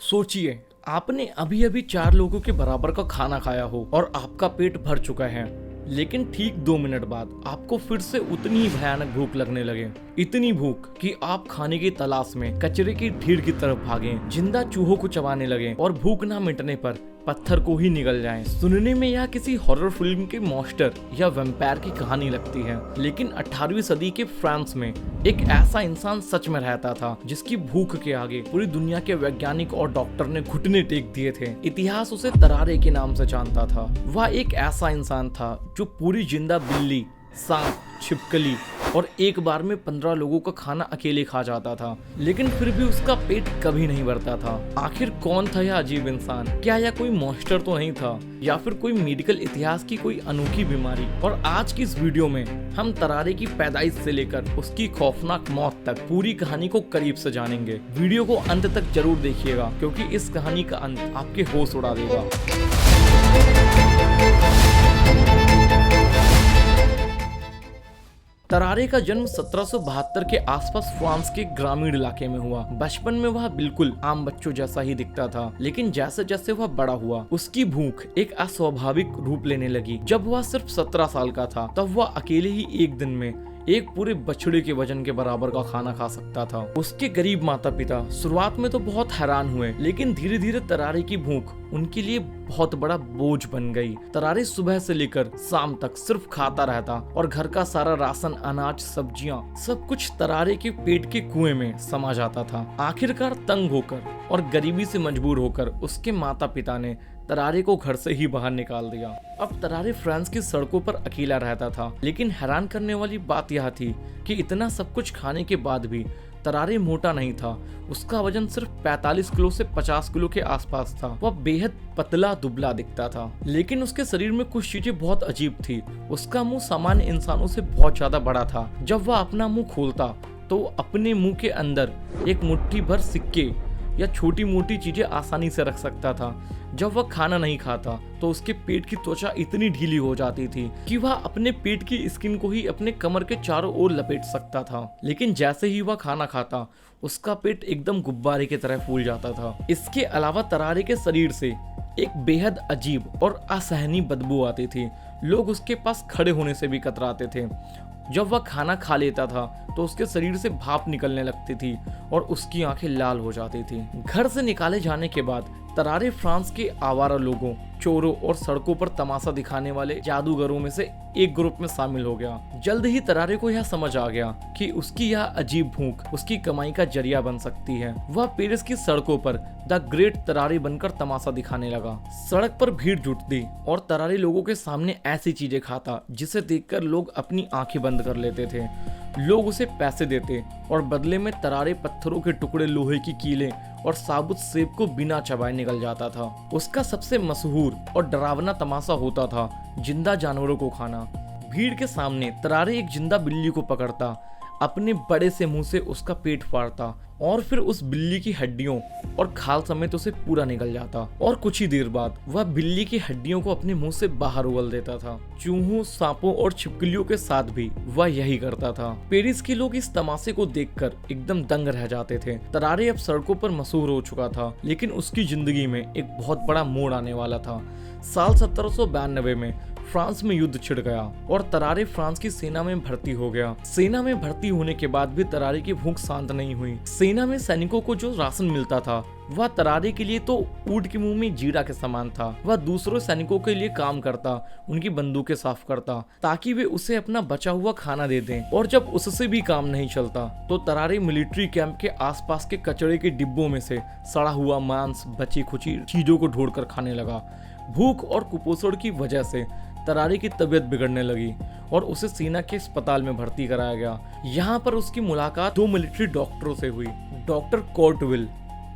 सोचिए, आपने अभी अभी 4 लोगों के बराबर का खाना खाया हो और आपका पेट भर चुका है, लेकिन ठीक 2 मिनट बाद आपको फिर से उतनी ही भयानक भूख लगने लगे। इतनी भूख कि आप खाने की तलाश में कचरे की ढेर की तरफ भागें, जिंदा चूहों को चबाने लगे और भूख ना मिटने पर पत्थर को ही निगल जाएं। सुनने में यह किसी हॉरर फिल्म के मॉन्स्टर या वैम्पायर की कहानी लगती है, लेकिन 18वीं सदी के फ्रांस में एक ऐसा इंसान सच में रहता था जिसकी भूख के आगे पूरी दुनिया के वैज्ञानिक और डॉक्टर ने घुटने टेक दिए थे। इतिहास उसे तरारे के नाम से जानता था। वह एक ऐसा इंसान था जो पूरी जिंदा बिल्ली, सांप, छिपकली और एक बार में 15 लोगों का खाना अकेले खा जाता था, लेकिन फिर भी उसका पेट कभी नहीं भरता था। आखिर कौन था यह अजीब इंसान? क्या यह कोई मॉन्स्टर तो नहीं था, या फिर कोई मेडिकल इतिहास की कोई अनोखी बीमारी? और आज की इस वीडियो में हम तरारे की पैदाइश से लेकर उसकी खौफनाक मौत तक पूरी कहानी को करीब से जानेंगे। वीडियो को अंत तक जरूर देखिएगा, क्योंकि इस कहानी का अंत आपके होश उड़ा देगा। तरारे का जन्म 1772 के आसपास फ्रांस के ग्रामीण इलाके में हुआ। बचपन में वह बिल्कुल आम बच्चों जैसा ही दिखता था, लेकिन जैसे जैसे वह बड़ा हुआ उसकी भूख एक अस्वाभाविक रूप लेने लगी। जब वह सिर्फ 17 साल का था तब वह अकेले ही एक दिन में एक पूरे बछड़े के वजन के बराबर का खाना खा सकता था। उसके गरीब माता पिता शुरुआत में तो बहुत हैरान हुए, लेकिन धीरे धीरे तरारे की भूख उनके लिए बहुत बड़ा बोझ बन गई। तरारे सुबह से लेकर शाम तक सिर्फ खाता रहता और घर का सारा राशन, अनाज, सब्जियां सब कुछ तरारे के पेट के कुएं में समा जाता था। आखिरकार तंग होकर और गरीबी से मजबूर होकर उसके माता पिता ने तरारे को घर से ही बाहर निकाल दिया। अब तरारे फ्रांस की सड़कों पर अकेला रहता था, लेकिन हैरान करने वाली बात यह थी कि इतना सब कुछ खाने के बाद भी तरारे मोटा नहीं था। उसका वजन सिर्फ 45 किलो से 50 किलो के आसपास था। वह बेहद पतला दुबला दिखता था, लेकिन उसके शरीर में कुछ चीजें बहुत अजीब थी। उसका मुंह सामान्य इंसानों से बहुत ज्यादा बड़ा था। जब वह अपना मुंह खोलता तो अपने मुंह के अंदर एक मुट्ठी भर सिक्के या छोटी मोटी चीजें आसानी से रख सकता था। जब वह खाना नहीं खाता तो उसके पेट की त्वचा इतनी ढीली हो जाती थी कि वह अपने पेट की स्किन को ही अपने कमर के चारों ओर लपेट सकता था। लेकिन जैसे ही वह खाना खाता उसका पेट एकदम गुब्बारे की तरह फूल जाता था। इसके अलावा तरारे के शरीर से एक बेहद अजीब और असहनीय बदबू आती थी। लोग उसके पास खड़े होने से भी कतराते थे। जब वह खाना खा लेता था तो उसके शरीर से भाप निकलने लगती थी और उसकी आंखें लाल हो जाती थी। घर से निकाले जाने के बाद तरारे फ्रांस के आवारा लोगों, चोरों और सड़कों पर तमाशा दिखाने वाले जादूगरों में से एक ग्रुप में शामिल हो गया। जल्द ही तरारे को यह समझ आ गया कि उसकी यह अजीब भूख उसकी कमाई का जरिया बन सकती है। वह पेरिस की सड़कों पर द ग्रेट तरारे बनकर तमाशा दिखाने लगा। सड़क पर भीड़ जुटती और तरारे लोगों के सामने ऐसी चीजें खाता जिसे देखकर लोग अपनी आंखें बंद कर लेते थे। लोग उसे पैसे देते और बदले में तरारे पत्थरों के टुकड़े, लोहे की कीलें और साबुत सेब को बिना चबाए निकल जाता था। उसका सबसे मशहूर और डरावना तमाशा होता था जिंदा जानवरों को खाना। भीड़ के सामने तरारे एक जिंदा बिल्ली को पकड़ता, अपने बड़े से मुंह से उसका पेट फाड़ता और फिर उस बिल्ली की हड्डियों और खाल समेत उसे पूरा निकल जाता। और कुछ ही देर बाद वह बिल्ली की हड्डियों को अपने मुंह से बाहर उगल देता था। चूहों, सांपों और छिपकलियों के साथ भी वह यही करता था। पेरिस के लोग इस तमाशे को देखकर एकदम दंग रह जाते थे। तरारे अब सड़कों पर मशहूर हो चुका था, लेकिन उसकी जिंदगी में एक बहुत बड़ा मोड़ आने वाला था। साल 1792 में फ्रांस में युद्ध छिड़ गया और तरारे फ्रांस की सेना में भर्ती हो गया। सेना में भर्ती होने के बाद भी तरारे की भूख शांत नहीं हुई। सेना में सैनिकों को जो राशन मिलता था वह तरारे के लिए तो ऊंट के मुंह में जीरा के समान था। वह दूसरों सैनिकों के लिए काम करता, उनकी बंदूकें साफ करता ताकि वे उसे अपना बचा हुआ खाना दे दें। और जब उससे भी काम नहीं चलता तो तरारे मिलिट्री कैंप के आसपास के कचरे के डिब्बों में से सड़ा हुआ मांस, बची खुची चीजों को ढूंढकर खाने लगा। भूख और कुपोषण की वजह से तरारे की तबीयत बिगड़ने लगी और उसे सेना के अस्पताल में भर्ती कराया गया। यहाँ पर उसकी मुलाकात 2 मिलिट्री डॉक्टरों से हुई, डॉक्टर कोर्टविल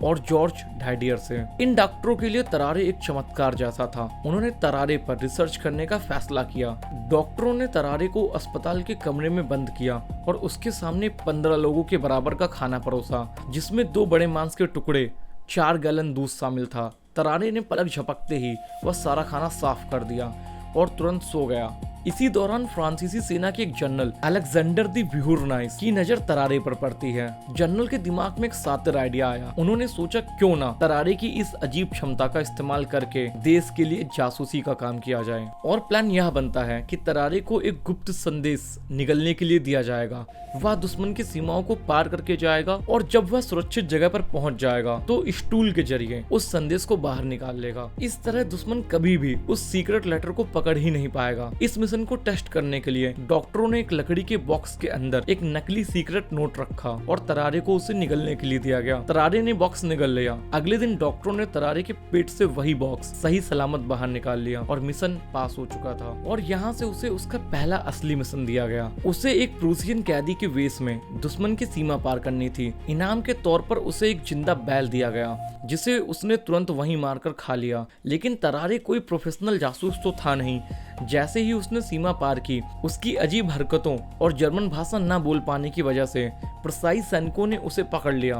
और जॉर्ज ढाइडियर से। इन डॉक्टरों के लिए तरारे एक चमत्कार जैसा था। उन्होंने तरारे पर रिसर्च करने का फैसला किया। डॉक्टरों ने तरारे को अस्पताल के कमरे में बंद किया और उसके सामने 15 लोगों के बराबर का खाना परोसा, जिसमें 2 बड़े मांस के टुकड़े, 4 गैलन दूध शामिल था। तरारे ने पलक झपकते ही वह सारा खाना साफ कर दिया और तुरंत सो गया। इसी दौरान फ्रांसीसी सेना के एक जनरल अलेक्जेंडर दी व्यूरनाइस की नजर तरारे पर पड़ती है। जनरल के दिमाग में एक सातिर आइडिया आया। उन्होंने सोचा क्यों ना तरारे की इस अजीब क्षमता का इस्तेमाल करके देश के लिए जासूसी का काम किया जाए। और प्लान यह बनता है कि तरारे को एक गुप्त संदेश निगलने के लिए दिया जाएगा। वह दुश्मन की सीमाओं को पार करके जाएगा और जब वह सुरक्षित जगह पर पहुंच जाएगा तो स्टूल के जरिए उस संदेश को बाहर निकाल लेगा। इस तरह दुश्मन कभी भी उस सीक्रेट लेटर को पकड़ ही नहीं पाएगा। इस मिशन को टेस्ट करने के लिए डॉक्टरों ने एक लकड़ी के बॉक्स के अंदर एक नकली सीक्रेट नोट रखा और तरारे को उसे निगलने के लिए दिया गया। तरारे ने बॉक्स निगल लिया। अगले दिन डॉक्टरों ने तरारे के पेट से वही बॉक्स सही सलामत बाहर निकाल लिया और मिशन पास हो चुका था। और यहाँ से उसे उसका पहला असली मिशन दिया गया। उसे एक प्रूसियन कैदी के वेश में दुश्मन की सीमा पार करनी थी। इनाम के तौर पर उसे एक जिंदा बैल दिया गया जिसे उसने तुरंत वहीं मारकर खा लिया। लेकिन तरारे कोई प्रोफेशनल जासूस तो था नहीं। जैसे ही उसने सीमा पार की, उसकी अजीब हरकतों और जर्मन भाषा न बोल पाने की वजह से प्रसाई सैनिकों ने उसे पकड़ लिया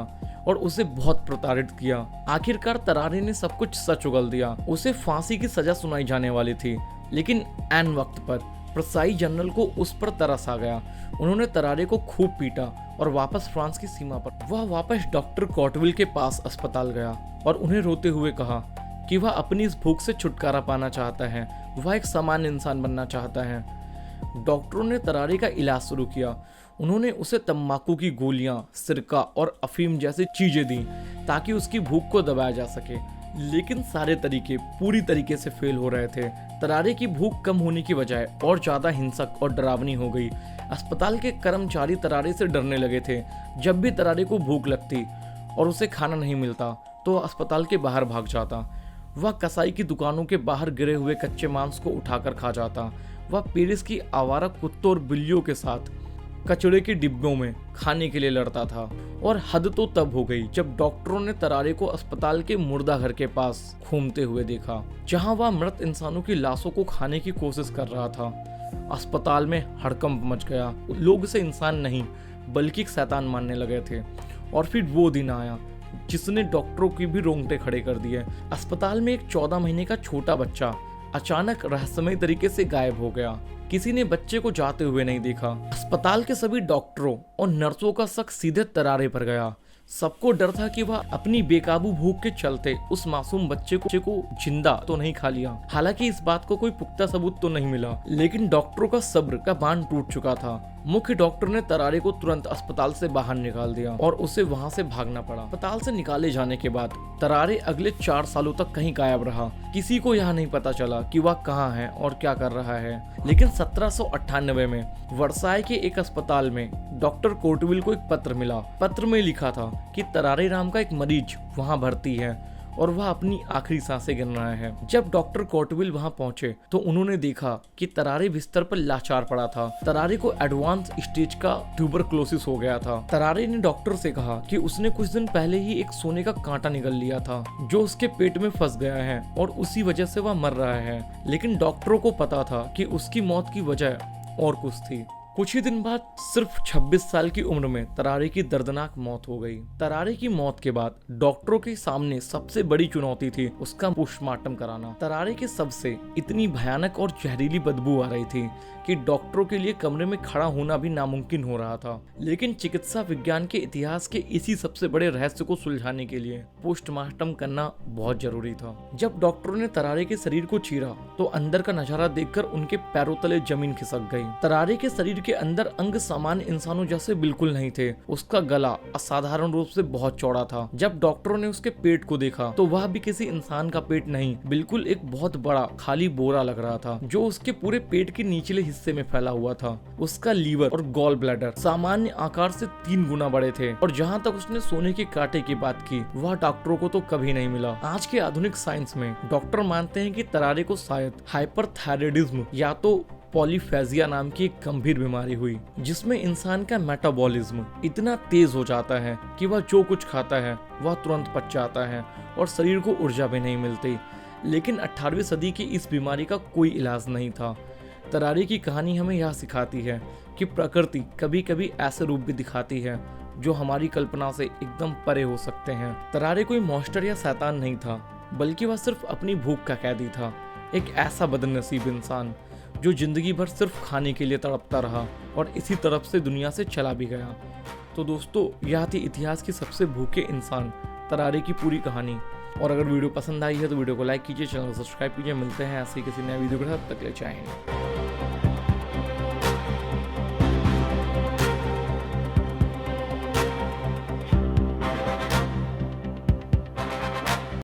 और उसे बहुत प्रताड़ित किया। आखिरकार तरारे ने सब कुछ सच उगल दिया। उसे फांसी की सजा सुनाई जाने वाली थी, लेकिन ऐन वक्त पर प्रसाई जनरल को उस पर तरस आ गया। उन्होंने तरारे को खूब पीटा और वापस फ्रांस की सीमा पर वह वापस डॉक्टर कॉटविल के पास अस्पताल गया और उन्हें रोते हुए कहा कि वह अपनी इस भूख से छुटकारा पाना चाहता है। वह एक सामान्य इंसान बनना चाहता है। डॉक्टरों ने तरारे का इलाज शुरू किया। उन्होंने उसे तंबाकू की गोलियां, सिरका और अफीम जैसी चीजें दी ताकि उसकी भूख को दबाया जा सके। लेकिन सारे तरीके पूरी तरीके से फेल हो रहे थे। तरारे की भूख कम होने की बजाय और ज्यादा हिंसक और डरावनी हो गई। अस्पताल के कर्मचारी तरारे से डरने लगे थे। जब भी तरारे को भूख लगती और उसे खाना नहीं मिलता तो अस्पताल के बाहर भाग जाता। वह कसाई की दुकानों के बाहर गिरे हुए कच्चे मांस को उठाकर खा जाता। वह पेरिस की आवारा कुत्तों और बिल्लियों के साथ कचड़े के डिब्बों में खाने के लिए लड़ता था। और हद तो तब हो गई जब डॉक्टरों ने तरारे को अस्पताल के मुर्दा घर के पास घूमते हुए देखा, जहां वह मृत इंसानों की लाशों को खाने की कोशिश कर रहा था। अस्पताल में हड़कंप मच गया। लोग उसे इंसान नहीं बल्कि एक शैतान मानने लगे थे। और फिर वो दिन आया जिसने डॉक्टरों की भी रोंगटे खड़े कर दिए। अस्पताल में एक 14 महीने का छोटा बच्चा अचानक रहस्यमय तरीके से गायब हो गया। किसी ने बच्चे को जाते हुए नहीं देखा। अस्पताल के सभी डॉक्टरों और नर्सों का शक सीधे तरारे पर गया। सबको डर था कि वह अपनी बेकाबू भूख के चलते उस मासूम बच्चे को जिंदा तो नहीं खा लिया। हालांकि इस बात को कोई पुख्ता सबूत तो नहीं मिला, लेकिन डॉक्टरों का सब्र का बांध टूट चुका था। मुख्य डॉक्टर ने तरारे को तुरंत अस्पताल से बाहर निकाल दिया और उसे वहां से भागना पड़ा। अस्पताल से निकाले जाने के बाद तरारे अगले 4 सालों तक कहीं गायब रहा। किसी को यह नहीं पता चला कि वह कहाँ है और क्या कर रहा है। लेकिन 1798 में वर्साय के एक अस्पताल में डॉक्टर कोर्टविल को एक पत्र मिला। पत्र में लिखा था कि तरारे नाम का एक मरीज वहां भर्ती है और वह अपनी आखिरी सांसें गिन रहा है। जब डॉक्टर कोर्टविल वहां पहुंचे तो उन्होंने देखा कि तरारे बिस्तर पर लाचार पड़ा था। तरारे को एडवांस स्टेज का ट्यूबरक्लोसिस हो गया था। तरारे ने डॉक्टर से कहा कि उसने कुछ दिन पहले ही एक सोने का कांटा निगल लिया था जो उसके पेट में फंस गया है और उसी वजह से वह मर रहा है। लेकिन डॉक्टरों को पता था कि उसकी मौत की वजह और कुछ थी। कुछ ही दिन बाद सिर्फ 26 साल की उम्र में तरारे की दर्दनाक मौत हो गई। तरारे की मौत के बाद डॉक्टरों के सामने सबसे बड़ी चुनौती थी उसका पोस्टमार्टम कराना। तरारे के शव से इतनी भयानक और जहरीली बदबू आ रही थी कि डॉक्टरों के लिए कमरे में खड़ा होना भी नामुमकिन हो रहा था। लेकिन चिकित्सा विज्ञान के इतिहास के इसी सबसे बड़े रहस्य को सुलझाने के लिए पोस्टमार्टम करना बहुत जरूरी था। जब डॉक्टरों ने तरारे के शरीर को चीरा तो अंदर का नजारा देखकर उनके पैरों तले जमीन खिसक गई। तरारे के शरीर के अंदर अंग सामान्य इंसानों जैसे बिल्कुल नहीं थे। उसका गला असाधारण रूप से बहुत चौड़ा था। जब डॉक्टरों ने उसके पेट को देखा तो वह भी किसी इंसान का पेट नहीं, बिल्कुल एक बहुत बड़ा खाली बोरा लग रहा था जो उसके पूरे पेट के निचले हिस्से में फैला हुआ था। उसका लीवर और गॉल ब्लैडर सामान्य आकार से 3 गुना बड़े थे। और जहाँ तक उसने सोने के कांटे की बात की, वह डॉक्टरों को तो कभी नहीं मिला। आज के आधुनिक साइंस में डॉक्टर मानते हैं कि तरारे को शायद हाइपरथायराइडिज्म या तो पॉलीफेजिया नाम की एक गंभीर बीमारी हुई, जिसमें इंसान का मेटाबॉलिज्म इतना तेज हो जाता है कि वह जो कुछ खाता है वह तुरंत पच जाता है और शरीर को ऊर्जा भी नहीं मिलती। लेकिन 18वीं सदी की इस बीमारी का कोई इलाज नहीं था। तरारे की कहानी हमें यह सिखाती है कि प्रकृति कभी कभी ऐसे रूप भी दिखाती है जो हमारी कल्पना से एकदम परे हो सकते हैं। तरारे कोई मॉन्स्टर या शैतान नहीं था, बल्कि वह सिर्फ अपनी भूख का कैदी था। एक ऐसा बदनसीब इंसान जो जिंदगी भर सिर्फ खाने के लिए तड़पता रहा और इसी तरफ से दुनिया से चला भी गया। तो दोस्तों, यह थी इतिहास के सबसे भूखे इंसान तरारे की पूरी कहानी। और अगर वीडियो पसंद आई है तो वीडियो को लाइक कीजिए, चैनल को सब्सक्राइब कीजिए। मिलते हैं ऐसे ही किसी नए वीडियो के साथ, तक के लिए जय हिंद।